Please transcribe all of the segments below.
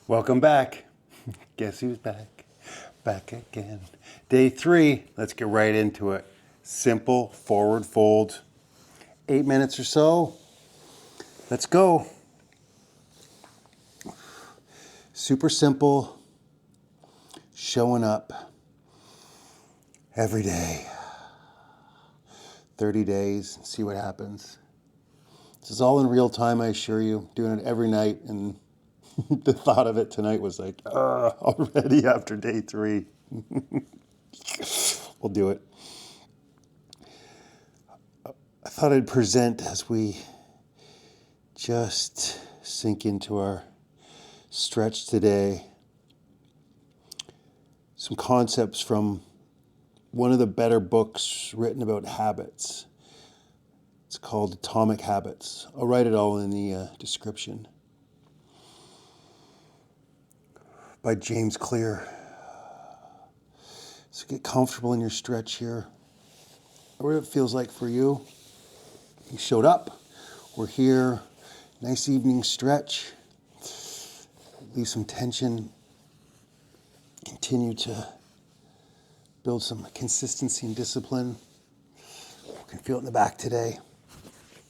Welcome back. Guess who's back? Back again. Day 3. Let's get right into it. Simple forward fold. 8 minutes or so. Let's go. Super simple. Showing up every day. 30 days. See what happens. This is all in real time, I assure you. Doing it every night, and the thought of it tonight was like, already after day 3. We'll do it. I thought I'd present as we just sink into our stretch today some concepts from one of the better books written about habits. It's called Atomic Habits. I'll write it all in the description. By James Clear. So get comfortable in your stretch here. What it feels like for you. You showed up. We're here. Nice evening stretch. Leave some tension. Continue to build some consistency and discipline. You can feel it in the back today.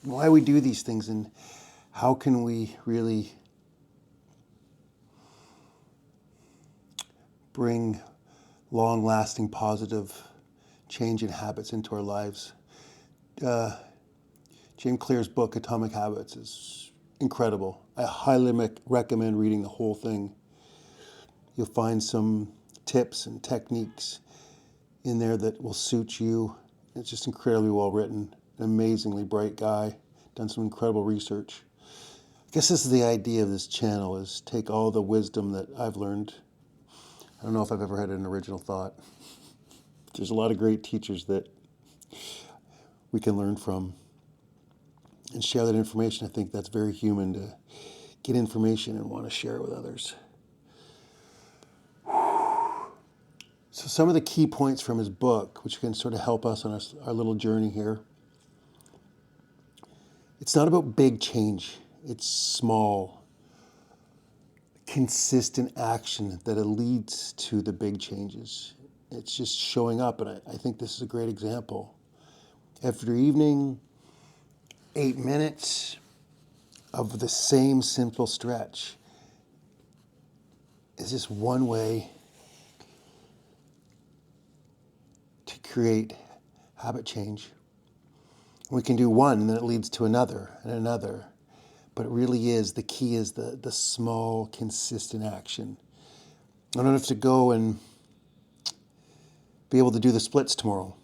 Why we do these things and how can we really bring long-lasting positive change in habits into our lives. James Clear's book, Atomic Habits, is incredible. I highly recommend reading the whole thing. You'll find some tips and techniques in there that will suit you. It's just incredibly well written. An amazingly bright guy, done some incredible research. I guess this is the idea of this channel, is take all the wisdom that I've learned. I don't know if I've ever had an original thought. There's a lot of great teachers that we can learn from and share that information. I think that's very human to get information and want to share it with others. So some of the key points from his book, which can sort of help us on our little journey here. It's not about big change. It's small, consistent action that leads to the big changes. It's just showing up, and I think this is a great example. Every evening, 8 minutes of the same simple stretch is just one way to create habit change. We can do one, and then it leads to another and another. But it really is, the key is the small, consistent action. I don't have to go and be able to do the splits tomorrow.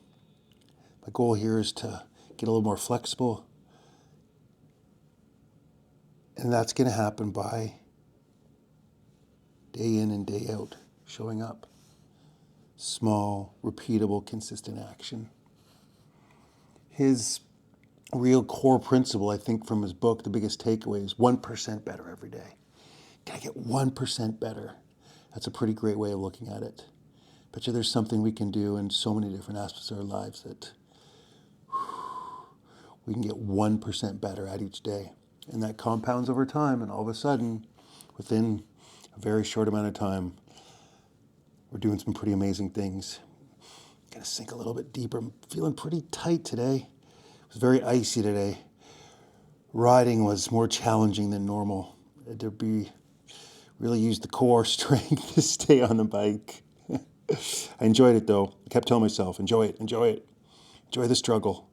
My goal here is to get a little more flexible. And that's going to happen by day in and day out, showing up. Small, repeatable, consistent action. His real core principle, I think, from his book, the biggest takeaway is 1% better every day. Can I get 1% better? That's a pretty great way of looking at it. Bet you there's something we can do in so many different aspects of our lives that we can get 1% better at each day. And that compounds over time, and all of a sudden, within a very short amount of time, we're doing some pretty amazing things. Gonna sink a little bit deeper. I'm feeling pretty tight today. It was very icy today. Riding was more challenging than normal. I had to really use the core strength to stay on the bike. I enjoyed it though. I kept telling myself, enjoy it, enjoy it. Enjoy the struggle.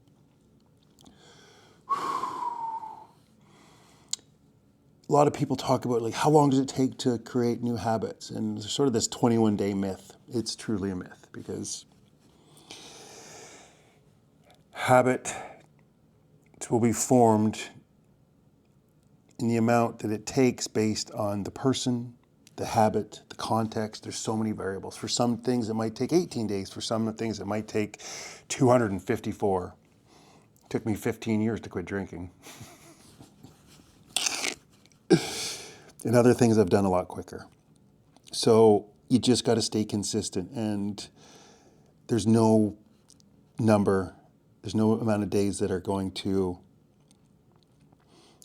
A lot of people talk about, like, how long does it take to create new habits? And there's sort of this 21-day myth. It's truly a myth because habit will be formed in the amount that it takes based on the person, the habit, the context. There's so many variables. For some things, it might take 18 days. For some things, it might take 254. It took me 15 years to quit drinking. And other things I've done a lot quicker. So you just got to stay consistent, and there's no amount of days that are going to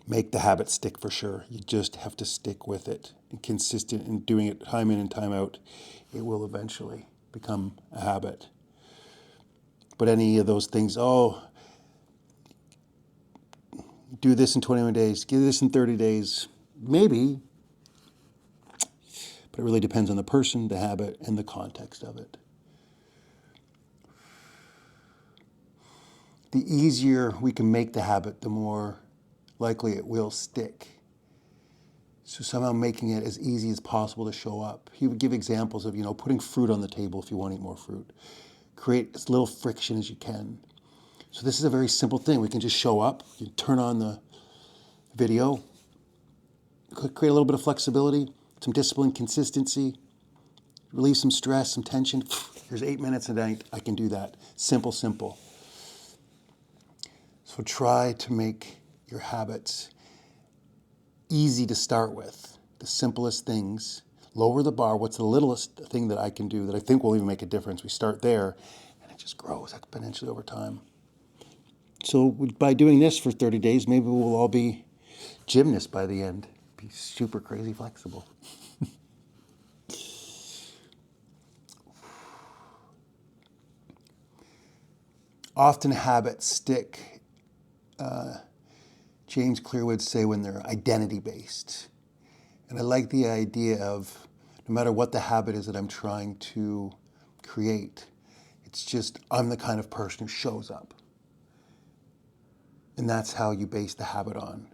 make the habit stick for sure. You just have to stick with it and consistent in doing it time in and time out. It will eventually become a habit. But any of those things, oh, do this in 21 days, do this in 30 days, maybe, but it really depends on the person, the habit, and the context of it. The easier we can make the habit, the more likely it will stick. So somehow making it as easy as possible to show up. He would give examples of, putting fruit on the table if you want to eat more fruit. Create as little friction as you can. So this is a very simple thing. We can just show up, you turn on the video, create a little bit of flexibility, some discipline, consistency, release some stress, some tension. There's 8 minutes a day. I can do that. Simple, simple. So try to make your habits easy to start with. The simplest things. Lower the bar. What's the littlest thing that I can do that I think will even make a difference? We start there, and it just grows exponentially over time. So by doing this for 30 days, maybe we'll all be gymnasts by the end. Be super crazy flexible. Often habits stick, James Clear would say, when they're identity-based. And I like the idea of no matter what the habit is that I'm trying to create, it's just I'm the kind of person who shows up. And that's how you base the habit on.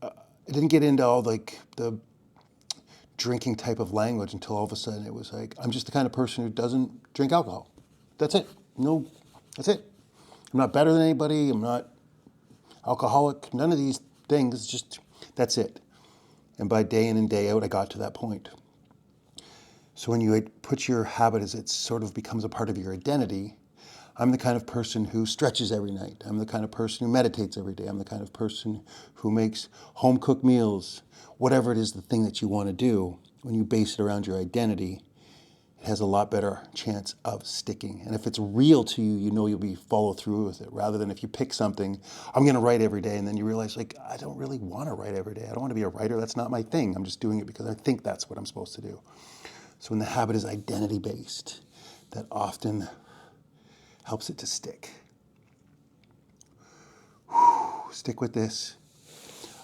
I didn't get into all the drinking type of language until all of a sudden it was like, I'm just the kind of person who doesn't drink alcohol. That's it. No, that's it. I'm not better than anybody. I'm not alcoholic. None of these things. Just, that's it. And by day in and day out, I got to that point. So when you put your habit as it sort of becomes a part of your identity, I'm the kind of person who stretches every night. I'm the kind of person who meditates every day. I'm the kind of person who makes home-cooked meals. Whatever it is, the thing that you want to do, when you base it around your identity, it has a lot better chance of sticking. And if it's real to you, you'll be follow through with it, rather than if you pick something, I'm going to write every day, and then you realize, I don't really want to write every day. I don't want to be a writer. That's not my thing. I'm just doing it because I think that's what I'm supposed to do. So when the habit is identity-based, that often helps it to stick. Stick with this.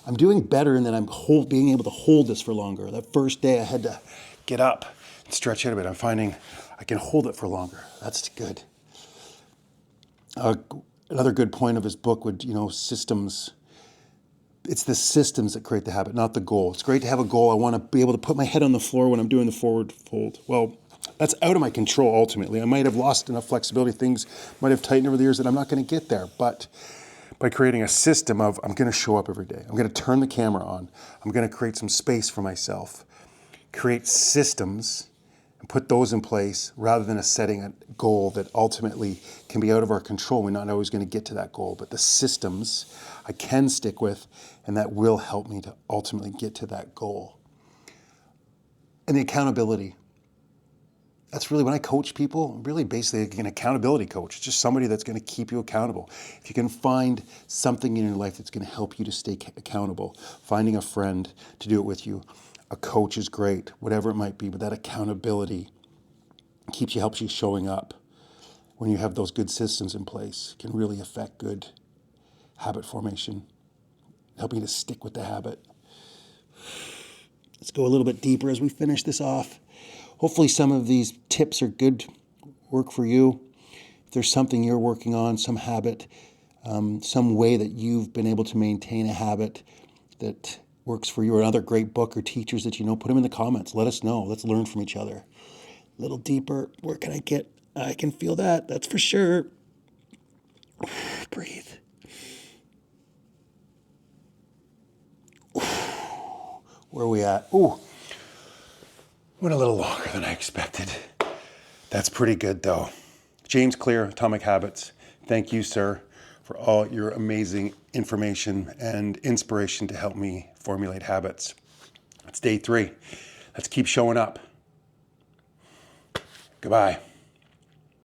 I'm doing better in that I'm being able to hold this for longer. That first day I had to get up and stretch out a bit. I'm finding I can hold it for longer. That's good. Another good point of his book would, systems. It's the systems that create the habit, not the goal. It's great to have a goal. I want to be able to put my head on the floor when I'm doing the forward fold. Well, that's out of my control ultimately. I might have lost enough flexibility. Things might have tightened over the years that I'm not going to get there. But by creating a system of, I'm going to show up every day. I'm going to turn the camera on. I'm going to create some space for myself. Create systems and put those in place rather than setting a goal that ultimately can be out of our control. We're not always going to get to that goal. But the systems I can stick with, and that will help me to ultimately get to that goal. And the accountability. That's really when I coach people, I'm really basically an accountability coach. It's just somebody that's going to keep you accountable. If you can find something in your life that's going to help you to stay accountable, finding a friend to do it with you, a coach is great, whatever it might be, but that accountability helps you showing up. When you have those good systems in place, can really affect good habit formation, helping you to stick with the habit. Let's go a little bit deeper as we finish this off. Hopefully some of these tips are good work for you. If there's something you're working on, some habit, some way that you've been able to maintain a habit that works for you, or another great book or teachers that you know, put them in the comments. Let us know. Let's learn from each other. A little deeper. Where can I get? I can feel that. That's for sure. Breathe. Where are we at? Ooh. Went a little longer than I expected. That's pretty good though. James Clear, Atomic Habits. Thank you, sir, for all your amazing information and inspiration to help me formulate habits. It's day 3. Let's keep showing up. Goodbye.